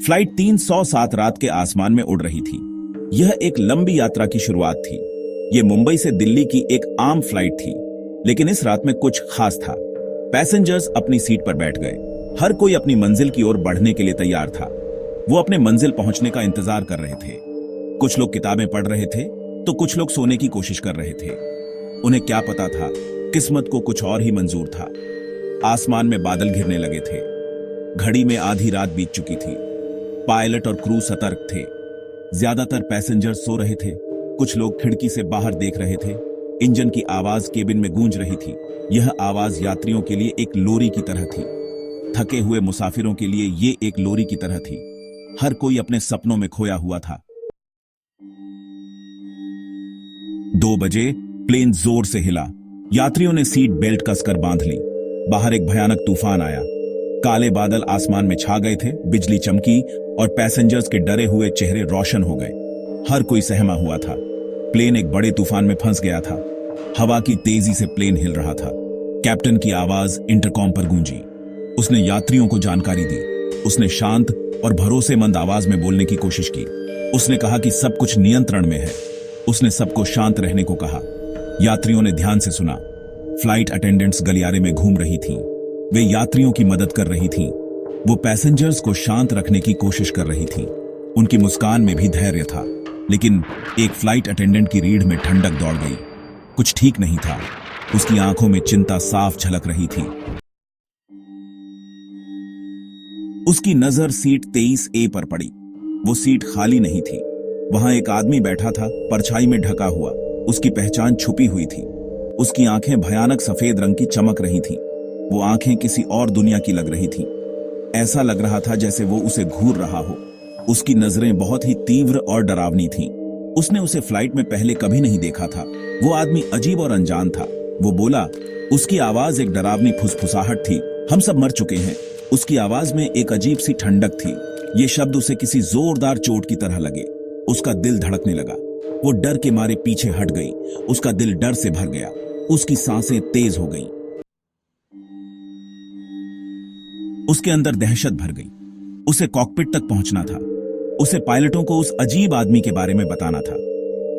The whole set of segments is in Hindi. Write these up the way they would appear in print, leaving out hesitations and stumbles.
फ्लाइट 307 रात के आसमान में उड़ रही थी। यह एक लंबी यात्रा की शुरुआत थी। यह मुंबई से दिल्ली की एक आम फ्लाइट थी, लेकिन इस रात में कुछ खास था। पैसेंजर्स अपनी सीट पर बैठ गए। हर कोई अपनी मंजिल की ओर बढ़ने के लिए तैयार था। वो अपने मंजिल पहुंचने का इंतजार कर रहे थे। कुछ लोग किताबें पढ़ रहे थे तो कुछ लोग सोने की कोशिश कर रहे थे। उन्हें क्या पता था, किस्मत को कुछ और ही मंजूर था। आसमान में बादल घिरने लगे थे। घड़ी में आधी रात बीत चुकी थी। पायलट और क्रू सतर्क थे। ज्यादातर पैसेंजर सो रहे थे। कुछ लोग खिड़की से बाहर देख रहे थे। इंजन की आवाज केबिन में गूंज रही थी। यह आवाज यात्रियों के लिए एक लोरी की तरह थी। थके हुए मुसाफिरों के लिए ये एक लोरी की तरह थी। हर कोई अपने सपनों में खोया हुआ था। 2 बजे प्लेन जोर से हिला। यात्रियों ने सीट बेल्ट कसकर बांध ली। बाहर एक भयानक तूफान आया। काले बादल आसमान में छा गए थे। बिजली चमकी और पैसेंजर्स के डरे हुए चेहरे रोशन हो गए। हर कोई सहमा हुआ था। प्लेन एक बड़े तूफान में फंस गया था। हवा की तेजी से प्लेन हिल रहा था। कैप्टन की आवाज इंटरकॉम पर गूंजी। उसने यात्रियों को जानकारी दी। उसने शांत और भरोसेमंद आवाज में बोलने की कोशिश की। उसने कहा कि सब कुछ नियंत्रण में है। उसने सबको शांत रहने को कहा। यात्रियों ने ध्यान से सुना। फ्लाइट अटेंडेंट्स गलियारे में घूम रही थीं। वे यात्रियों की मदद कर रही थीं। वो पैसेंजर्स को शांत रखने की कोशिश कर रही थीं। उनकी मुस्कान में भी धैर्य था, लेकिन एक फ्लाइट अटेंडेंट की रीढ़ में ठंडक दौड़ गई। कुछ ठीक नहीं था। उसकी आंखों में चिंता साफ झलक रही थी। उसकी नजर सीट 23A पर पड़ी। वो सीट खाली नहीं थी। वहां एक आदमी बैठा था, परछाई में ढका हुआ। उसकी पहचान छुपी हुई थी। उसकी आंखें भयानक सफेद रंग की चमक रही थीं। वो आंखें किसी और दुनिया की लग रही थीं। ऐसा लग रहा था जैसे वो उसे घूर रहा हो। उसकी नजरें बहुत ही तीव्र और डरावनी थीं। उसने उसे फ्लाइट में पहले कभी नहीं देखा था। वो आदमी अजीब और अनजान था। वो बोला। उसकी आवाज एक डरावनी फुसफुसाहट थी। हम सब मर चुके हैं। उसकी आवाज में एक अजीब सी ठंडक थी। ये शब्द उसे किसी जोरदार चोट की तरह लगे। उसका दिल धड़कने लगा। वो डर के मारे पीछे हट गई। उसका दिल डर से भर गया। उसकी सांसें तेज हो गईं। उसके अंदर दहशत भर गई। उसे कॉकपिट तक पहुंचना था। उसे पायलटों को उस अजीब आदमी के बारे में बताना था।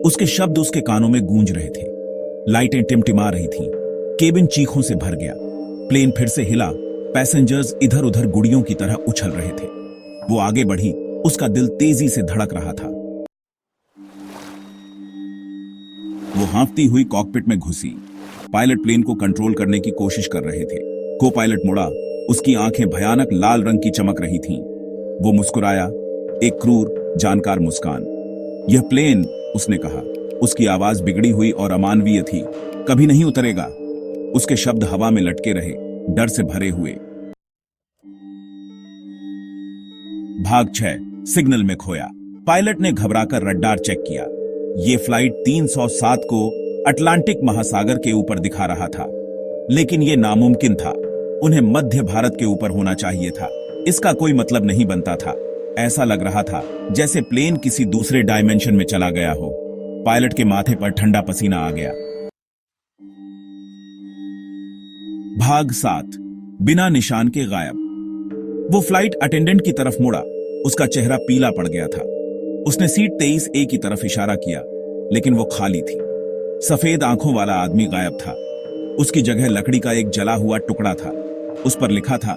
उसके शब्द उसके कानों में गूंज रहे थे। लाइटें टिमटिमा रही थीं। केबिन चीखों से भर गया। प्लेन फिर से हिला। पैसेंजर्स इधर उधर गुड़ियों की तरह उछल रहे थे। वो आगे बढ़ी। उसका दिल तेजी से धड़क रहा था। वो हांफती हुई कॉकपिट में घुसी। पायलट प्लेन को कंट्रोल करने की कोशिश कर रहे थे। को पायलट मुड़ा। उसकी आंखें भयानक लाल रंग की चमक रही थीं। वो मुस्कुराया, एक क्रूर, जानकार मुस्कान। यह प्लेन, उसने कहा। उसकी आवाज बिगड़ी हुई और अमानवीय थी। कभी नहीं उतरेगा। उसके शब्द हवा में लटके रहे, डर से भरे हुए। भाग 6 सिग्नल में खोया। पायलट ने घबराकर रडार चेक किया। यह फ्लाइट 307 को अटलांटिक महासागर के ऊपर दिखा रहा था, लेकिन यह नामुमकिन था। उन्हें मध्य भारत के ऊपर होना चाहिए था। इसका कोई मतलब नहीं बनता था। ऐसा लग रहा था जैसे प्लेन किसी दूसरे डायमेंशन में चला गया हो। पायलट के माथे पर ठंडा पसीना आ गया। भाग 7 बिना निशान के गायब। वो फ्लाइट अटेंडेंट की तरफ मुड़ा। उसका चेहरा पीला पड़ गया था। उसने सीट 23A की तरफ इशारा किया, लेकिन वो खाली थी। सफेद आंखों वाला आदमी गायब था। उसकी जगह लकड़ी का एक जला हुआ टुकड़ा था। उस पर लिखा था,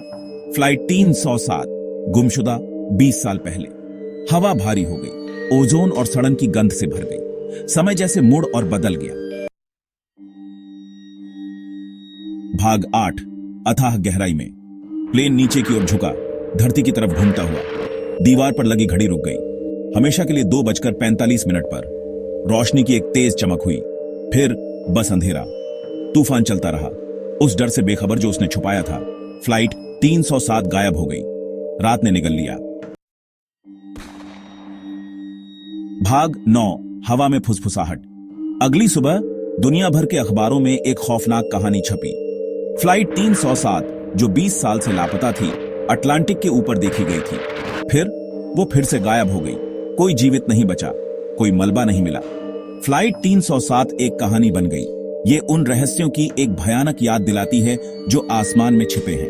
फ्लाइट 307 गुमशुदा 20 साल पहले। हवा भारी हो गई। ओजोन और सड़न की गंध से भर गई। समय जैसे मुड़ और बदल गया। भाग 8 अथाह गहराई में। प्लेन नीचे की ओर झुका, धरती की तरफ घूमता हुआ। दीवार पर लगी घड़ी रुक गई। हमेशा के लिए 2:45 पर। रोशनी की एक तेज चमक हुई। फिर बस अंधेरा। तूफान चलता रहा। उस डर से बेखबर जो उसने छुपाया था। फ्लाइट 307 गायब हो गई। रात ने निगल लिया। भाग 9 हवा में फुसफुसाहट। अगली सुबह दुनिया भर के अखबारों में एक खौफनाक कहानी छपी। फ्लाइट 307 जो 20 साल से लापता थी, अटलांटिक के ऊपर देखी गई थी। फिर से गायब हो गई। कोई जीवित नहीं बचा। कोई मलबा नहीं मिला। फ्लाइट 307 एक कहानी बन गई। ये उन रहस्यों की एक भयानक याद दिलाती है जो आसमान में छिपे हैं।